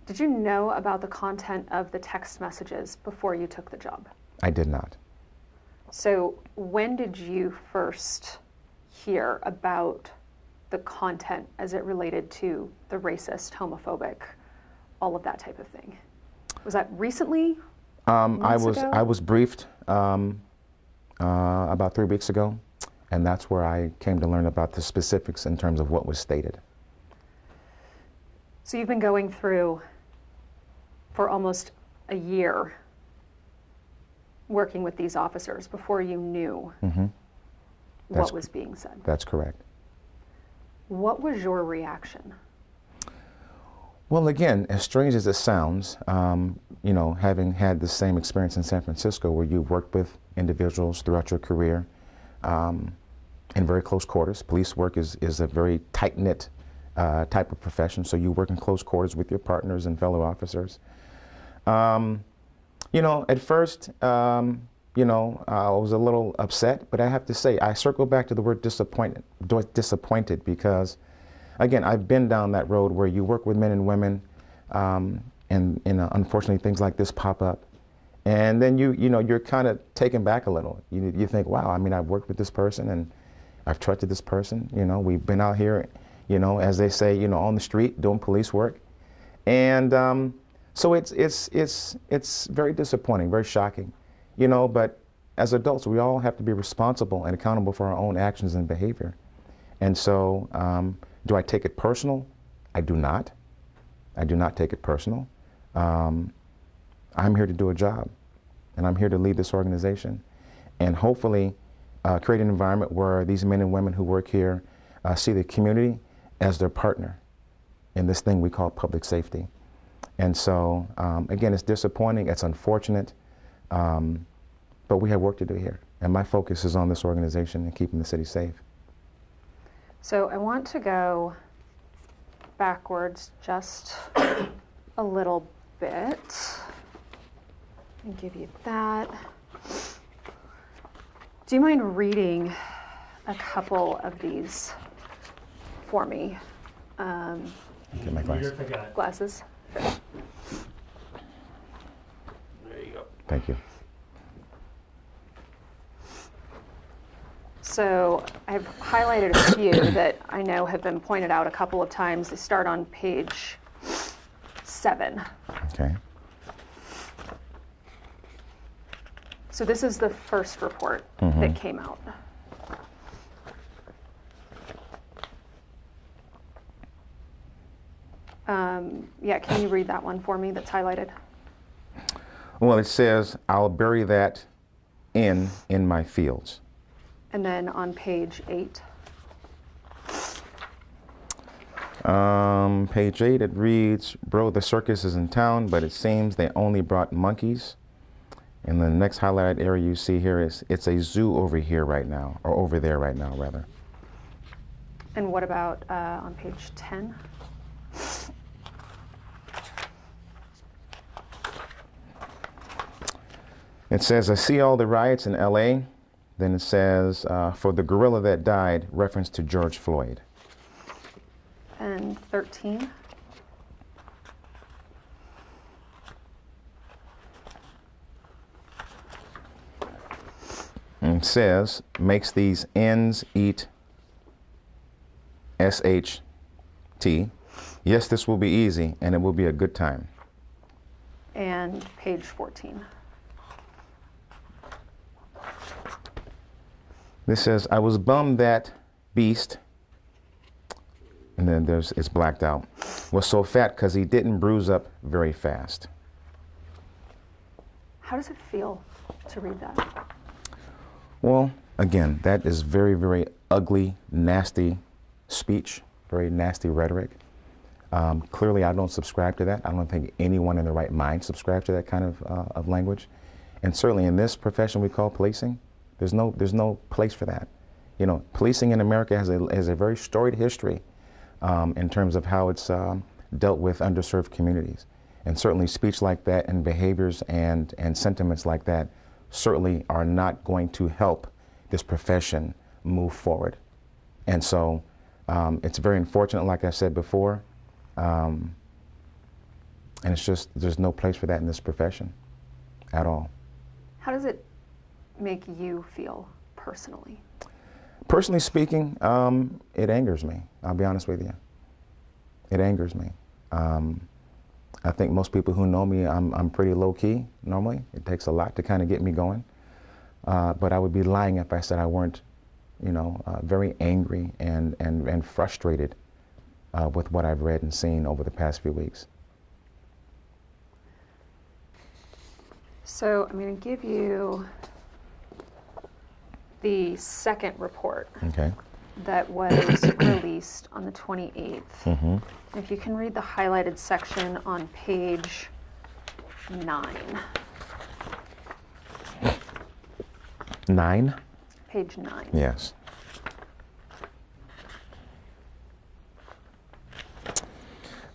Did you know about the content of the text messages before you took the job? I did not. So when did you first hear about the content as it related to the racist, homophobic, all of that type of thing? Was that recently? I Months ago? was briefed about 3 weeks ago, and that's where I came to learn about the specifics in terms of what was stated. So you've been going through for almost a year working with these officers before you knew what was being said. That's correct. What was your reaction? Well, again, as strange as it sounds, you know, having had the same experience in San Francisco where you worked with individuals throughout your career in very close quarters. Police work is a very tight-knit type of profession, so you work in close quarters with your partners and fellow officers. You know, at first, you know, I was a little upset, but I have to say, I circle back to the word disappointed because, again, I've been down that road where you work with men and women, and unfortunately things like this pop up. And then you know, you're kind of taken back a little. You think, wow, I mean, I've worked with this person and I've trusted this person. You know, we've been out here, you know, as they say, you know, on the street doing police work. And so it's very disappointing, very shocking, you know, but as adults, we all have to be responsible and accountable for our own actions and behavior. And so, do I take it personal? I do not. I do not take it personal. I'm here to do a job, and I'm here to lead this organization, and hopefully create an environment where these men and women who work here see the community as their partner in this thing we call public safety. And so, again, it's disappointing, it's unfortunate, but we have work to do here. And my focus is on this organization and keeping the city safe. So I want to go backwards just a little bit and give you that. Do you mind reading a couple of these for me? Get my glasses. Glasses? There you go. Thank you. So I've highlighted a few that I know have been pointed out a couple of times. They start on page 7. Okay. So this is the first report that came out. Yeah, can you read that one for me that's highlighted? Well, it says, I'll bury that in my fields. And then on page 8. Page 8, it reads, bro, the circus is in town, but it seems they only brought monkeys. And the next highlighted area you see here is, it's a zoo over here right now, or over there right now, rather. And what about on page 10? It says, I see all the riots in LA. Then it says, for the gorilla that died, reference to George Floyd. And 13? And it says, makes these ends eat SHT. Yes, this will be easy, and it will be a good time. And page 14. This says, I was bummed that Beast, and then it's blacked out, was so fat because he didn't bruise up very fast. How does it feel to read that? Well, again, that is very, very ugly, nasty speech, very nasty rhetoric. Clearly, I don't subscribe to that. I don't think anyone in their right mind subscribes to that kind of language. And certainly in this profession we call policing, there's no place for that. You know, policing in America has a very storied history in terms of how it's dealt with underserved communities. And certainly speech like that and behaviors and sentiments like that certainly are not going to help this profession move forward. And so it's very unfortunate, like I said before. And it's just, there's no place for that in this profession at all. How does it make you feel personally? Personally speaking, it angers me. I'll be honest with you. It angers me. I think most people who know me, I'm pretty low key normally. It takes a lot to kind of get me going. But I would be lying if I said I weren't, you know, very angry and frustrated with what I've read and seen over the past few weeks. So I'm going to give you the second report. Okay. That was released on the 28th. Mm-hmm. If you can read the highlighted section on page 9. 9? Page 9. Yes.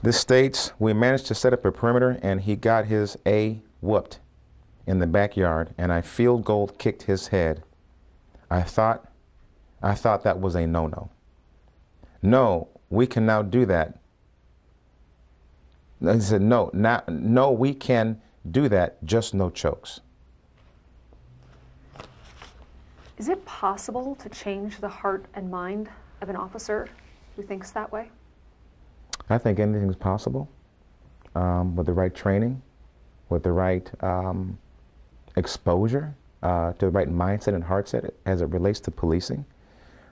This states, we managed to set up a perimeter and he got his A whooped in the backyard and I field goal kicked his head. I thought that was a no-no. No, we can now do that. He said, no, we can do that, just no chokes. Is it possible to change the heart and mind of an officer who thinks that way? I think anything is possible with the right training, with the right exposure to the right mindset and heart set as it relates to policing.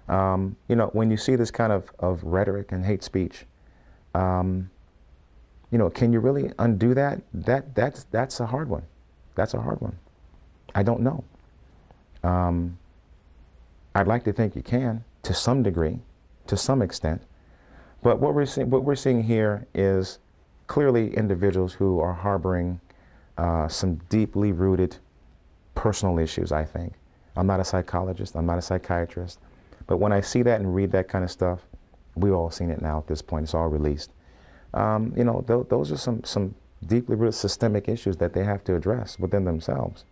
You know, when you see this kind of rhetoric and hate speech, you know, can you really undo that? That's a hard one. That's a hard one. I don't know. I'd like to think you can, to some degree, to some extent. But what we're seeing here is clearly individuals who are harboring some deeply rooted personal issues, I think. I'm not a psychologist, I'm not a psychiatrist, but when I see that and read that kind of stuff, we've all seen it now at this point, it's all released. You know, those are some deeply rooted systemic issues that they have to address within themselves.